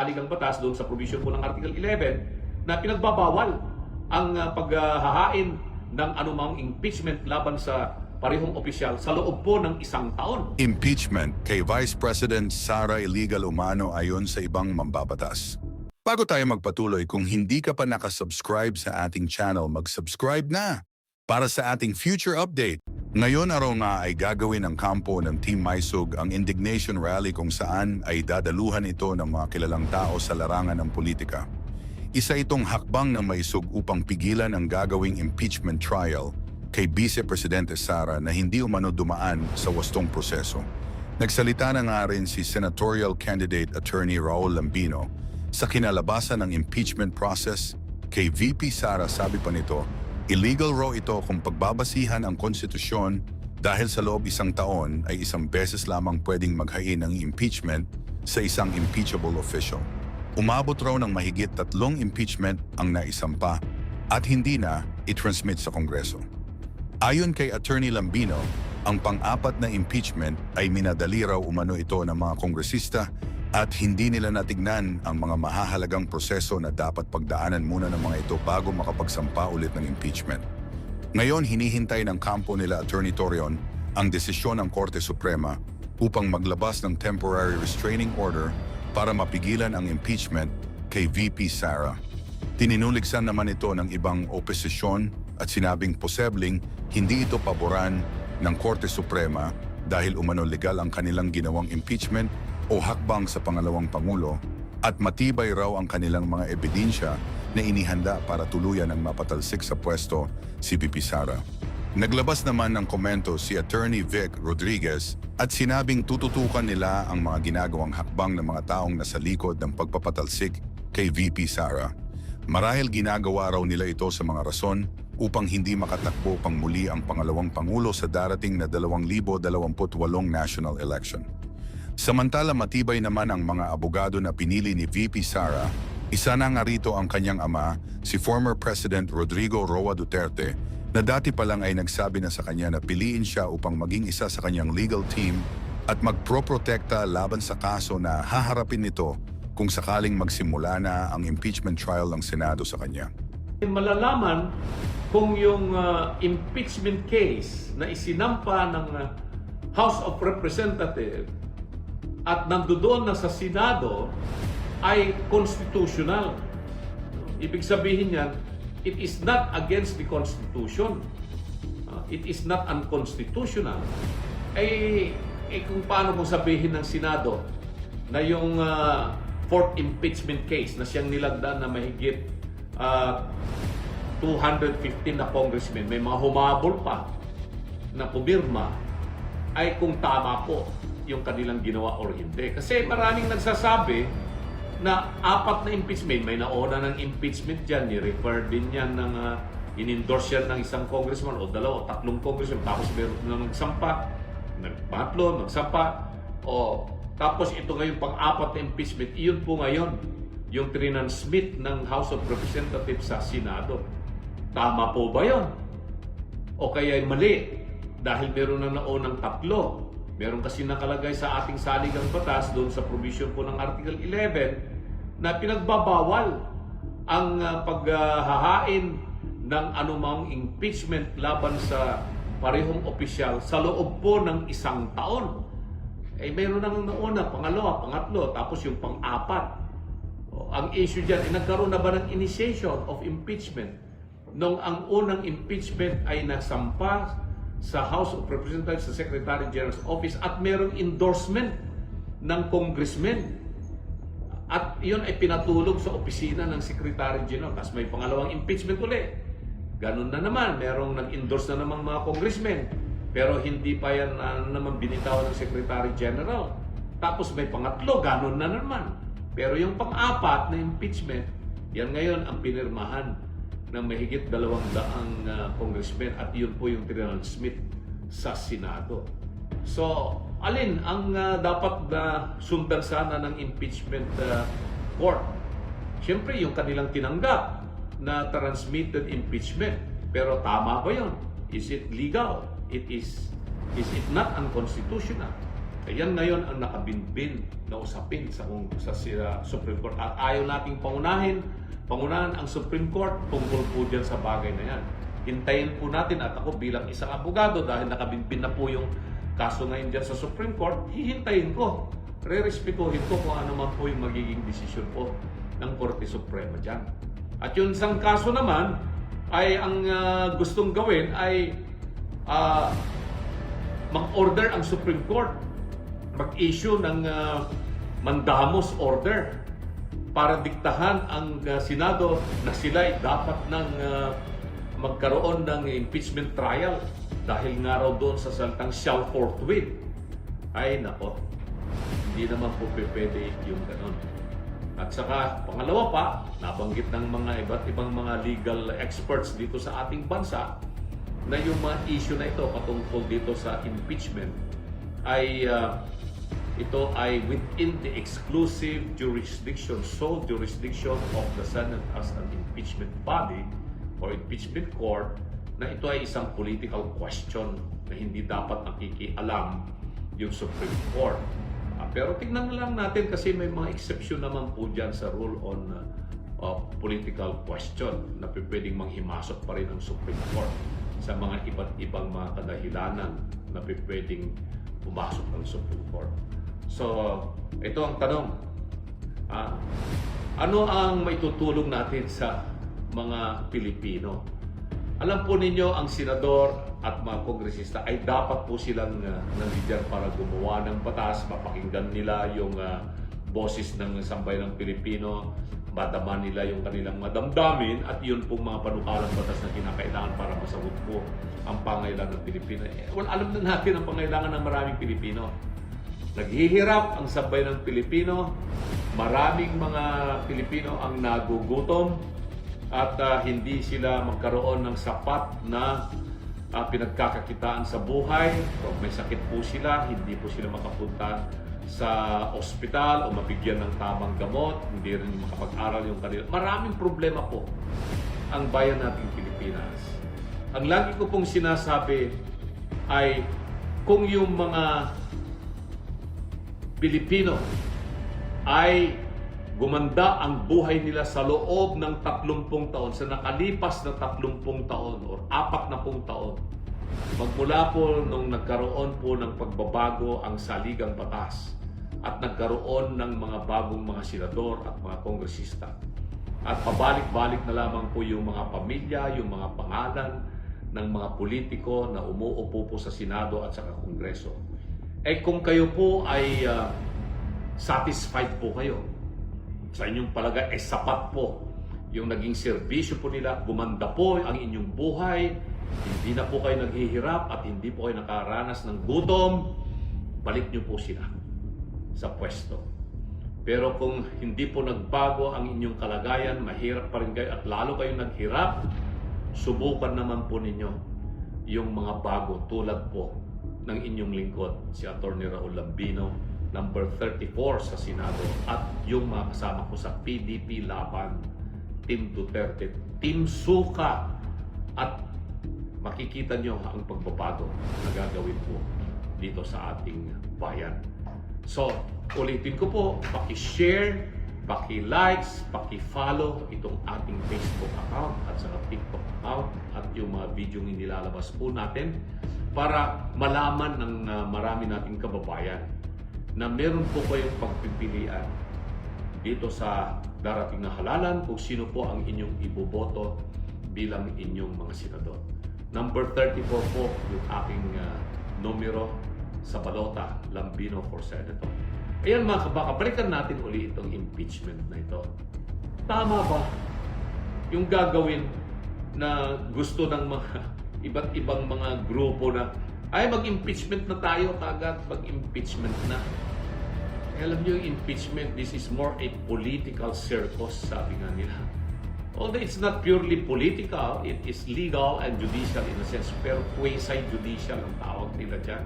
saligang batas doon sa provision po ng Article 11 na pinagbabawal ang paghahain ng anumang impeachment laban sa parehong opisyal sa loob po ng 1 taon. Impeachment kay Vice President Sara illegal umano ayon sa ibang mambabatas. Bago tayo magpatuloy, kung hindi ka pa nakasubscribe sa ating channel, mag-subscribe na para sa ating future update. Ngayon araw nga ay gagawin ng kampo ng Team Maysug ang indignation rally kung saan ay dadaluhan ito ng mga kilalang tao sa larangan ng politika. Isa itong hakbang ng Maysug upang pigilan ang gagawing impeachment trial kay Vice Presidente Sara na hindi umano dumaan sa wastong proseso. Nagsalita na nga rin si Senatorial Candidate Attorney Raul Lambino sa kinalabasan ng impeachment process kay VP Sara. Sabi pa nito, illegal raw ito kung pagbabasihan ang konstitusyon dahil sa loob 1 taon ay 1 beses lamang pwedeng maghain ng impeachment sa isang impeachable official. Umabot raw ng mahigit 3 impeachment ang naisampa at hindi na i-transmit sa Kongreso. Ayon kay Attorney Lambino, ang pang-4 na impeachment ay minadali raw umano ito ng mga kongresista at hindi nila natignan ang mga mahahalagang proseso na dapat pagdaanan muna ng mga ito bago makapagsampa ulit ng impeachment. Ngayon, hinihintay ng kampo nila Attorney Torion ang desisyon ng Korte Suprema upang maglabas ng temporary restraining order para mapigilan ang impeachment kay VP Sara. Tininuligsan naman ito ng ibang oposisyon at sinabing posibleng hindi ito paboran ng Korte Suprema dahil umano legal ang kanilang ginawang impeachment o hakbang sa pangalawang Pangulo at matibay raw ang kanilang mga ebidensya na inihanda para tuluyan ang mapatalsik sa pwesto si VP Sara. Naglabas naman ng komento si Attorney Vic Rodriguez at sinabing tututukan nila ang mga ginagawang hakbang ng mga taong nasa likod ng pagpapatalsik kay VP Sara. Marahil ginagawa raw nila ito sa mga rason upang hindi makatakbo pang muli ang pangalawang Pangulo sa darating na 2028 national election. Samantala matibay naman ang mga abogado na pinili ni VP Sara. Isa na nga rito ang kanyang ama, si former President Rodrigo Roa Duterte, na dati pa lang ay nagsabi na sa kanya na piliin siya upang maging isa sa kanyang legal team at magproprotekta laban sa kaso na haharapin nito kung sakaling magsimula na ang impeachment trial ng Senado sa kanya. Malalaman kung yung impeachment case na isinampa ng House of Representatives at nandoon na sa Senado ay constitutional. Ibig sabihin yan, it is not against the Constitution. It is not unconstitutional. Kung paano kung sabihin ng Senado na yung 4th impeachment case na siyang nilagdaan na mahigit 215 na congressmen, may mga humabol pa na pumirma, ay kung tama po yung kanilang ginawa or hindi. Kasi maraming nagsasabi na 4 na impeachment, may nauna ng impeachment dyan, ni-refer din yan ng in-endorse yan ng isang congressman o 2 o 3 congressman, tapos meron na nagsampa, nagpatlo, nagsampa, o tapos ito ngayon pang-4 na impeachment, iyon po ngayon yung trinansmit ng House of Representatives sa Senado. Tama po ba yun? O kaya mali? Dahil meron na naunang 3. Meron kasi nakalagay sa ating saligang batas doon sa provision po ng Article 11 na pinagbabawal ang paghahain ng anumang impeachment laban sa parehong opisyal sa loob po ng 1 taon. Meron nang nauna, pangalawa, pangatlo, tapos yung pang-4. Ang issue dyan, nagkaroon na ba ng initiation of impeachment? Nung ang unang impeachment ay nasampa sa House of Representatives, sa Secretary General's Office, at merong endorsement ng congressman. At yun ay pinatulog sa opisina ng Secretary General. Tapos may pangalawang impeachment ulit. Ganun na naman, merong nag-endorse na naman mga congressmen. Pero hindi pa yan naman binitawan ng Secretary General. Tapos may pangatlo, ganun na naman. Pero yung pang-4 na impeachment, yan ngayon ang pinirmahan ng mahigit 200 congressmen at yun po yung transmit sa Senado. So, alin ang dapat na sundan sana ng impeachment court? Siyempre, yung kanilang tinanggap na transmitted impeachment. Pero tama ba yun? Is it legal? Is it not unconstitutional? Ayan ngayon ang nakabinbin na usapin sa Supreme Court. At ayaw nating pangunahan ang Supreme Court tungkol po dyan sa bagay na yan. Hintayin po natin, at ako bilang isang abogado, dahil nakabinbin na po yung kaso ngayon dyan sa Supreme Court, hihintayin ko, re-respetuhin ko kung ano man po yung magiging desisyon po ng Korte Suprema dyan. At yung isang kaso naman, ay ang gustong gawin ay mag-order ang Supreme Court, mag-issue ng mandamus order para diktahan ang Senado na sila ay dapat nang magkaroon ng impeachment trial dahil nga raw doon sa salitang shall forthwith. Ay nako, hindi naman po pwede yung ganon. At saka pangalawa pa, nabanggit ng mga iba't ibang mga legal experts dito sa ating bansa na yung mga issue na ito patungkol dito sa impeachment ay ito ay within the exclusive jurisdiction, sole jurisdiction of the Senate as an impeachment body or impeachment court, na ito ay isang political question na hindi dapat nakikialam yung Supreme Court. Pero tingnan lang natin kasi may mga exception naman po dyan sa rule on political question na pwedeng manghimasok pa rin ang Supreme Court sa mga iba't ibang mga kadahilanan na pwedeng pumasok ng Supreme Court. So, ito ang tanong. Ano ang maitutulong natin sa mga Pilipino? Alam po ninyo, ang senador at mga kongresista ay dapat po silang nandiyan para gumawa ng batas, mapakinggan nila yung boses ng sambayan ng Pilipino, madama nila yung kanilang madamdamin, at yun pong mga panukalang batas na kinakailangan para masagot po ang pangailangan ng Pilipino. Well, alam na natin ang pangailangan ng maraming Pilipino. Naghihirap ang sabay ng Pilipino, maraming mga Pilipino ang nagugutom at hindi sila magkaroon ng sapat na pinagkakakitaan sa buhay. Kung may sakit po sila, hindi po sila makapunta sa ospital o mabigyan ng tamang gamot, hindi rin makapag-aral yung kanila. Maraming problema po ang bayan nating Pilipinas. Ang lagi ko pong sinasabi ay kung yung mga Pilipino ay gumanda ang buhay nila sa loob ng 30 taon, sa nakalipas na 30 taon o 40 taon, magmula po nung nagkaroon po ng pagbabago ang saligang batas at nagkaroon ng mga bagong mga senador at mga kongresista, at pabalik-balik na lamang po yung mga pamilya, yung mga pangalan ng mga politiko na umuupo po sa Senado at sa Kongreso. Kung kayo po ay satisfied po kayo, sa inyong palagay ay sapat po yung naging serbisyo po nila, gumanda po ang inyong buhay, hindi na po kayo naghihirap at hindi po kayo nakaranas ng gutom, balik nyo po sila sa pwesto. Pero kung hindi po nagbago ang inyong kalagayan, mahirap pa rin kayo at lalo kayo naghirap, subukan naman po ninyo yung mga bago tulad po ng inyong lingkod, si Atty. Raul Lambino, number 34 sa Senado, at yung mga kasama ko sa PDP Laban, Team Duterte, Team Suka, at makikita nyo ang pagbabago na gagawin po dito sa ating bayan. So, ulitin ko po, paki-share, paki-likes, paki-follow itong ating Facebook account at saka TikTok account at yung mga video yung nilalabas po natin para malaman ng marami nating kababayan na meron po kayong pagpipilian dito sa darating na halalan kung sino po ang inyong iboboto bilang inyong mga senador. Number 34 po yung aking numero sa balota, Lambino for Senator. Ayan mga kabaka, balikan natin uli itong impeachment na ito. Tama ba yung gagawin na gusto ng mga iba't ibang mga grupo na ay mag-impeachment na tayo, kagad mag-impeachment na? Alam niyo yung impeachment, this is more a political circus, sabi nga nila. Although it's not purely political, it is legal and judicial in a sense, pero quasi-judicial ang tawag nila dyan.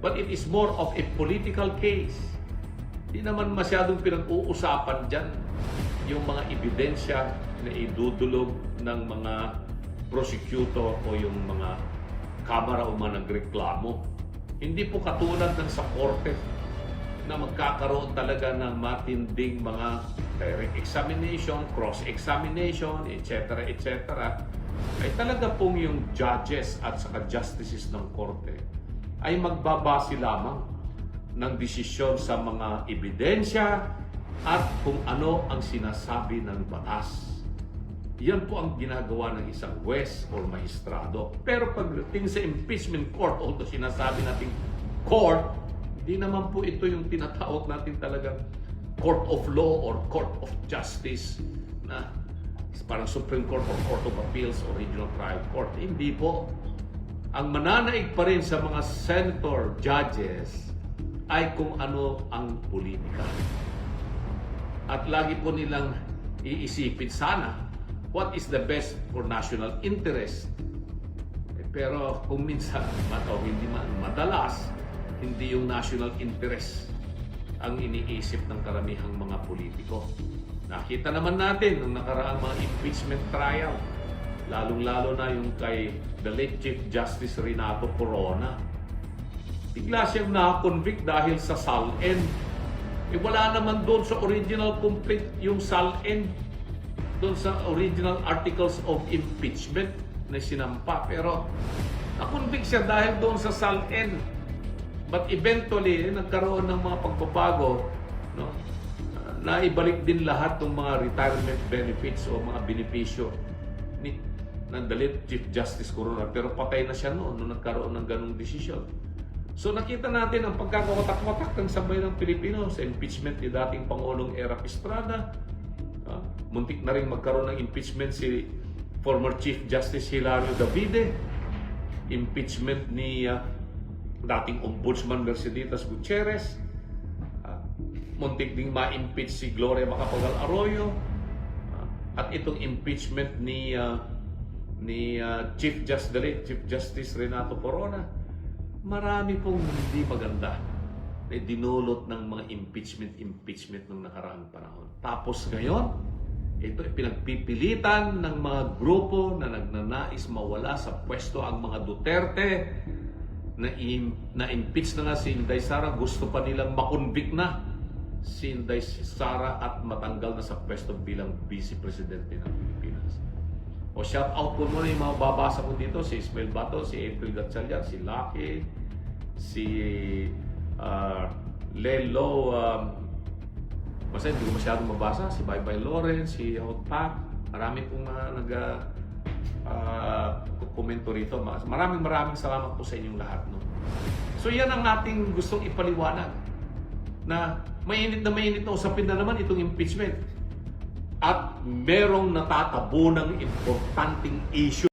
But it is more of a political case. Di naman masyadong pinag-uusapan dyan yung mga ebidensya na idudulog ng mga prosecutor o yung mga kamara o mga nagreklamo. Hindi po katulad ng sa korte na magkakaroon talaga ng matinding mga direct examination, cross-examination, etc., etc., ay talaga pong yung judges at saka justices ng korte ay magbabase lamang ng desisyon sa mga ebidensya at kung ano ang sinasabi ng batas. Yan po ang ginagawa ng isang huwes o maestrado. Pero pagdating sa impeachment court, although sinasabi natin court, hindi naman po ito yung tinatawag natin talagang court of law or court of justice na parang Supreme Court or Court of Appeals o Regional Trial Court. Hindi po. Ang mananaig pa rin sa mga senator, judges, ay kung ano ang politika. At lagi po nilang iisipin sana what is the best for national interest. Pero kung minsan, hindi man madalas, hindi yung national interest ang iniisip ng karamihang mga politiko. Nakita naman natin nung nakaraang mga impeachment trial, lalong-lalo na yung kay the late Chief Justice Renato Corona. Bigla siyang na-convict dahil sa SALN. Wala naman doon sa original complaint yung SALN, doon sa original articles of impeachment na sinampa. Pero na-convict siya dahil doon sa SALN. But eventually, nagkaroon ng mga pagbabago, no? Naibalik din lahat ng mga retirement benefits o mga benepisyo ng the late Chief Justice Corona. Pero patay na siya noon nung nagkaroon ng ganung desisyon. So nakita natin ang pagkakawatak-watak ng sabay ng Pilipino sa impeachment ni dating Pangulong Erap Estrada. Muntik na rin magkaroon ng impeachment si former Chief Justice Hilario Davide. Impeachment ni dating Ombudsman Merceditas Gutierrez. Muntik ding ma-impeach si Gloria Macapagal Arroyo. At itong impeachment ni Chief Justice Renato Corona. Marami pong hindi maganda na dinulot ng mga impeachment ng nakaraang panahon. Tapos ngayon, ito pinagpipilitan ng mga grupo na nagnanais mawala sa pwesto ang mga Duterte, na impeach na nga si Inday Sara, gusto pa nilang makonvict na si Inday Sara at matanggal na sa pwesto bilang Vice Presidente ng Pilipinas. O shout out ko muna yung mga babasa ko dito, si Ismael Bato, si April Gatchalian, si Lucky, si Lelo, basta hindi ko masyadong mabasa, si Baybay Lawrence, si Outpack, marami pong komento rito. Maraming salamat po sa inyong lahat. No? So yan ang ating gustong ipaliwanag na mainit na usapin na naman itong impeachment. At merong natatabunang importanteng issue